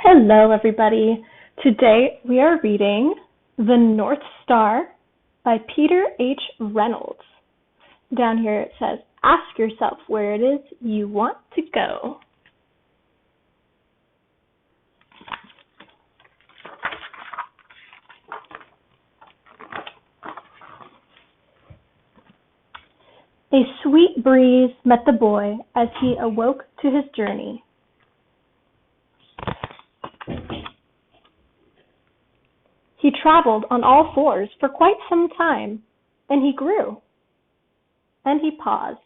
Hello, everybody. Today we are reading The North Star by Peter H. Reynolds. Down here it says, ask yourself where it is you want to go. A sweet breeze met the boy as he awoke to his journey. He traveled on all fours for quite some time, and he grew. And he paused.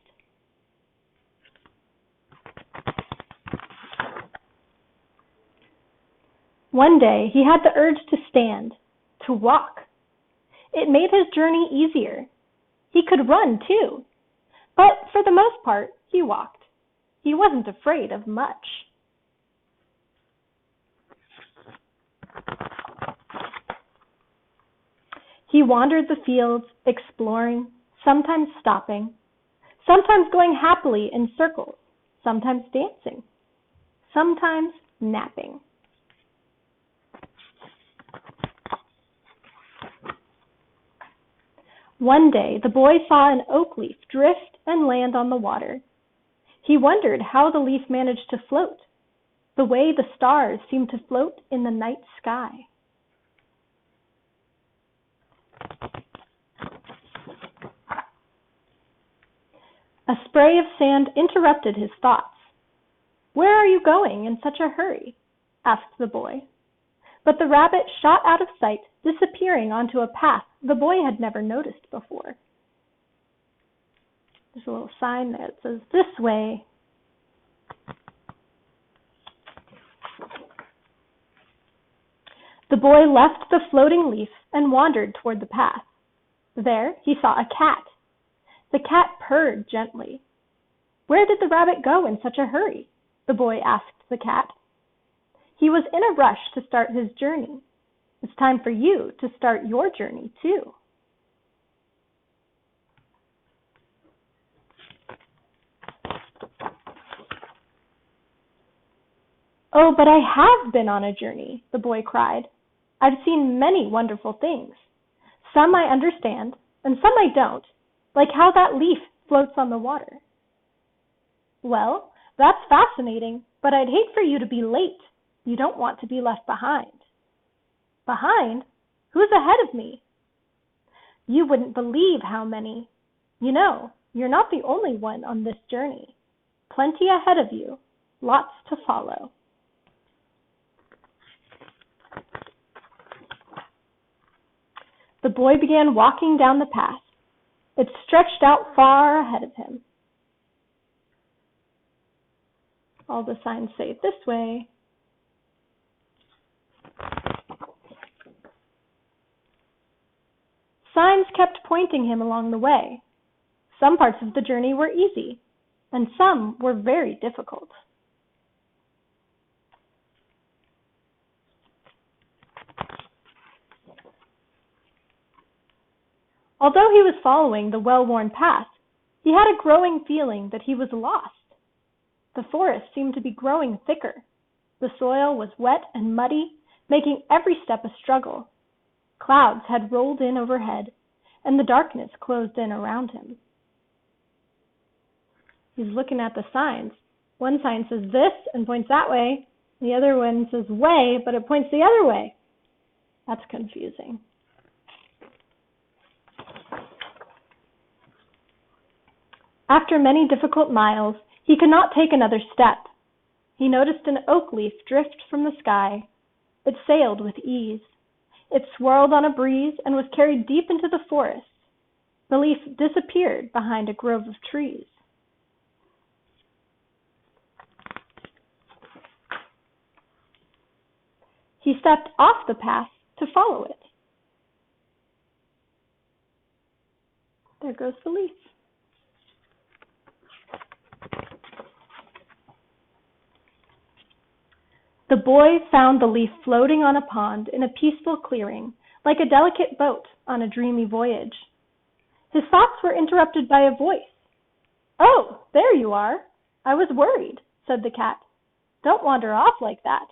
One day he had the urge to stand, to walk. It made his journey easier. He could run too, but for the most part he walked. He wasn't afraid of much. He wandered the fields, exploring, sometimes stopping, sometimes going happily in circles, sometimes dancing, sometimes napping. One day the boy saw an oak leaf drift and land on the water. He wondered how the leaf managed to float, the way the stars seemed to float in the night sky. A spray of sand interrupted his thoughts. "Where are you going in such a hurry?" asked the boy. But the rabbit shot out of sight, disappearing onto a path the boy had never noticed before. There's a little sign there that says, "This way." The boy left the floating leaf and wandered toward the path. There he saw a cat. The cat purred gently. "Where did the rabbit go in such a hurry?" the boy asked the cat. "He was in a rush to start his journey. It's time for you to start your journey too." "Oh, but I have been on a journey," the boy cried. "I've seen many wonderful things. Some I understand, and some I don't, like how that leaf floats on the water." "Well, that's fascinating, but I'd hate for you to be late. You don't want to be left behind." "Behind? Who's ahead of me?" "You wouldn't believe how many. You know, you're not the only one on this journey. Plenty ahead of you, lots to follow." The boy began walking down the path. It stretched out far ahead of him. All the signs say this way. Signs kept pointing him along the way. Some parts of the journey were easy, and some were very difficult. Although he was following the well-worn path, he had a growing feeling that he was lost. The forest seemed to be growing thicker. The soil was wet and muddy, making every step a struggle. Clouds had rolled in overhead, and the darkness closed in around him. He's looking at the signs. One sign says this and points that way. The other one says way, but it points the other way. That's confusing. After many difficult miles, he could not take another step. He noticed an oak leaf drift from the sky. It sailed with ease. It swirled on a breeze and was carried deep into the forest. The leaf disappeared behind a grove of trees. He stepped off the path to follow it. There goes the leaf. The boy found the leaf floating on a pond in a peaceful clearing, like a delicate boat on a dreamy voyage. His thoughts were interrupted by a voice. "Oh, there you are. I was worried," said the cat. "Don't wander off like that."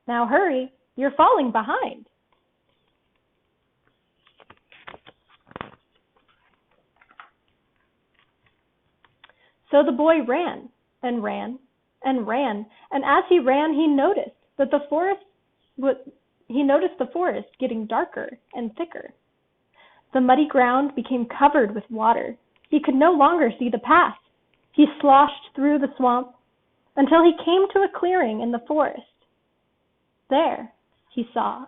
Now hurry, you're falling behind. So the boy ran and ran and ran, and as he ran, he noticed the forest getting darker and thicker. The muddy ground became covered with water. He could no longer see the path. He sloshed through the swamp until he came to a clearing in the forest. There he saw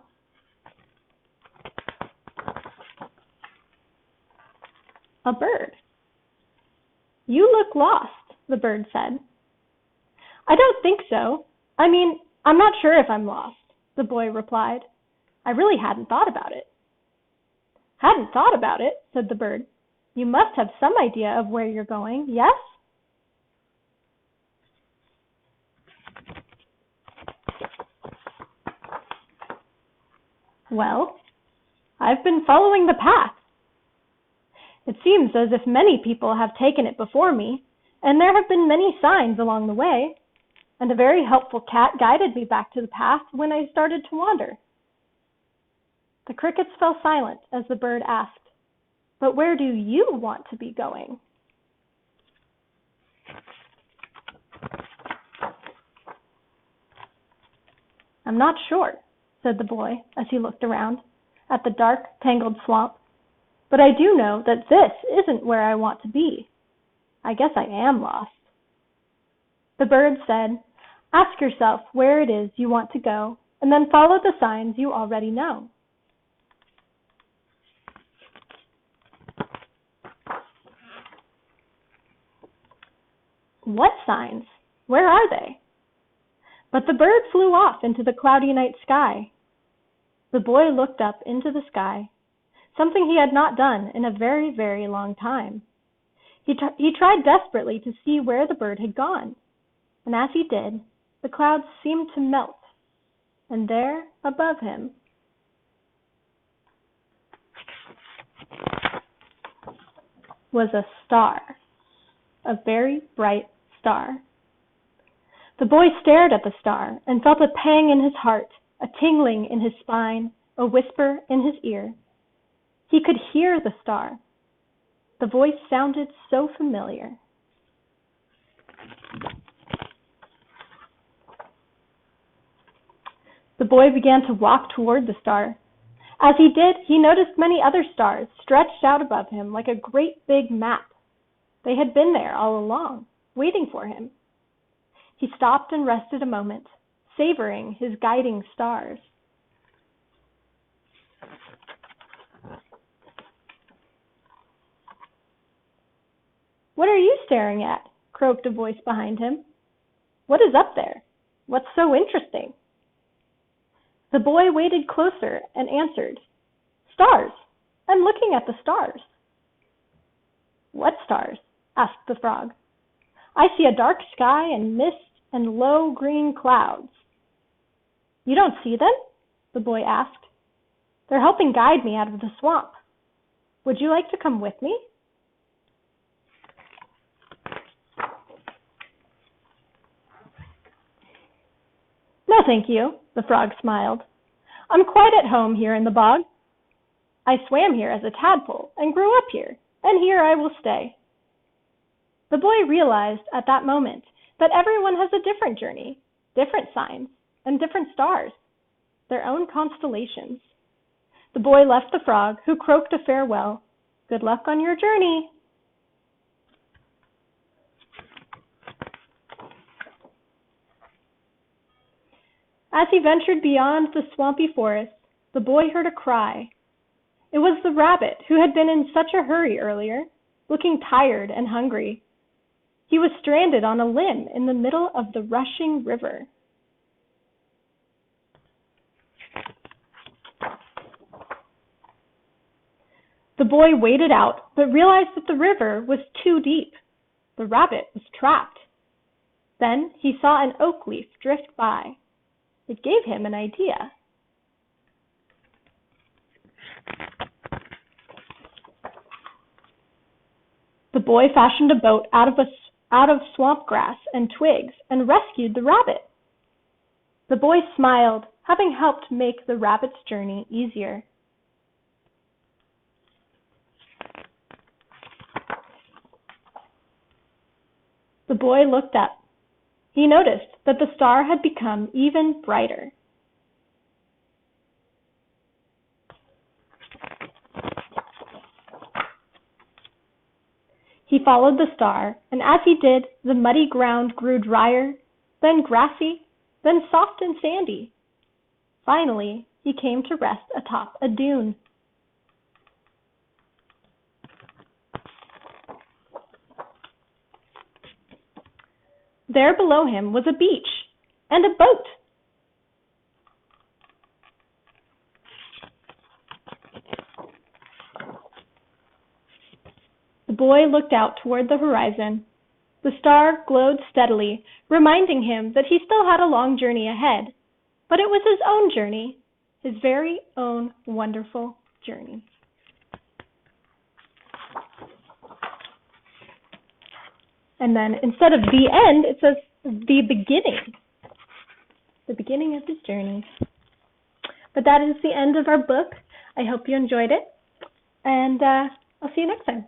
a bird. You look lost, the bird said. I don't think so. I mean, I'm not sure if I'm lost, the boy replied. I really hadn't thought about it. Hadn't thought about it, said the bird. You must have some idea of where you're going, yes? Well, I've been following the path. It seems as if many people have taken it before me, and there have been many signs along the way, and a very helpful cat guided me back to the path when I started to wander. The crickets fell silent as the bird asked, But where do you want to be going? I'm not sure, said the boy as he looked around at the dark, tangled swamp. But I do know that this isn't where I want to be. I guess I am lost. The bird said, Ask yourself where it is you want to go, and then follow the signs you already know. What signs? Where are they? But the bird flew off into the cloudy night sky. The boy looked up into the sky, something he had not done in a very, very long time. He tried desperately to see where the bird had gone, and as he did, the clouds seemed to melt, and there, above him, was a star, a very bright star. The boy stared at the star and felt a pang in his heart, a tingling in his spine, a whisper in his ear. He could hear the star. The voice sounded so familiar. The boy began to walk toward the star. As he did, he noticed many other stars stretched out above him like a great big map. They had been there all along, waiting for him. He stopped and rested a moment, savoring his guiding stars. What are you staring at? Croaked a voice behind him. What is up there? What's so interesting? The boy waded closer and answered, Stars. I'm looking at the stars. What stars? Asked the frog. I see a dark sky and mist and low green clouds. You don't see them? The boy asked. They're helping guide me out of the swamp. Would you like to come with me? No, thank you, the frog smiled. I'm quite at home here in the bog. I swam here as a tadpole and grew up here, and here I will stay. The boy realized at that moment that everyone has a different journey, different signs, and different stars, their own constellations. The boy left the frog, who croaked a farewell. Good luck on your journey. As he ventured beyond the swampy forest, the boy heard a cry. It was the rabbit who had been in such a hurry earlier, looking tired and hungry. He was stranded on a limb in the middle of the rushing river. The boy waded out, but realized that the river was too deep. The rabbit was trapped. Then he saw an oak leaf drift by. It gave him an idea. The boy fashioned a boat out of swamp grass and twigs and rescued the rabbit. The boy smiled, having helped make the rabbit's journey easier. The boy looked up. He noticed that the star had become even brighter. He followed the star, and as he did, the muddy ground grew drier, then grassy, then soft and sandy. Finally, he came to rest atop a dune. There below him was a beach and a boat. The boy looked out toward the horizon. The star glowed steadily, reminding him that he still had a long journey ahead. But it was his own journey, his very own wonderful journey. And then instead of the end, it says the beginning. The beginning of his journey. But that is the end of our book. I hope you enjoyed it. And I'll see you next time.